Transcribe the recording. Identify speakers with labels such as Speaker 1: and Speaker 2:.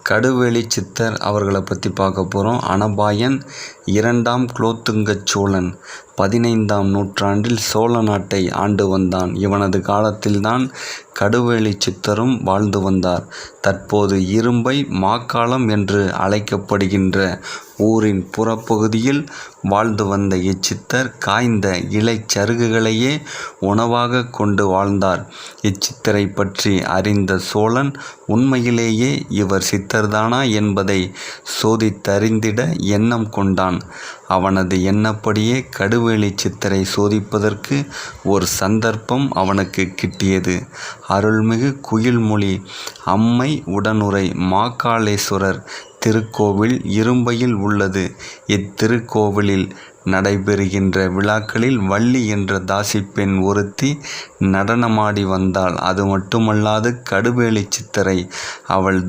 Speaker 1: கடுவெளி சித்தர் அவர்களை பற்றி பார்க்க போகிறோம். அனபாயன் 2ஆம் குலோத்துங்க சோழன் 15ஆம் நூற்றாண்டில் சோழ நாட்டை ஆண்டு வந்தான். இவனது காலத்தில்தான் கடுவெளி சித்தரும் வாழ்ந்து வந்தார். தற்போது இரும்பை மாக்காளம் என்று அழைக்கப்படுகின்ற ஊரின் புறப்பகுதியில் வாழ்ந்து வந்த இச்சித்தர் காய்ந்த இலைச்சருகுகளையே உணவாக கொண்டு வாழ்ந்தார். இச்சித்தரை பற்றி அறிந்த சோழன் உண்மையிலேயே இவர் சித்தர்தானா என்பதை சோதித்தறிந்திட எண்ணம் கொண்டான். அவனது எண்ணப்படியே கடுவெளி சித்தரை சோதிப்பதற்கு ஒரு சந்தர்ப்பம் அவனுக்கு கிட்டியது. அருள்மிகு குயில்மொழி அம்மை உடனுறை மாக்காளேஸ்வரர் திருக்கோவில் இரும்பையில் உள்ளது. இத்திருக்கோவிலில் நடைபெறுகின்ற விழாக்களில் வள்ளி என்ற தாசிப்பெண் ஒருத்தி நடனமாடி வந்தாள். அது மட்டுமல்லாது கடுவெளி சித்தரை அவள்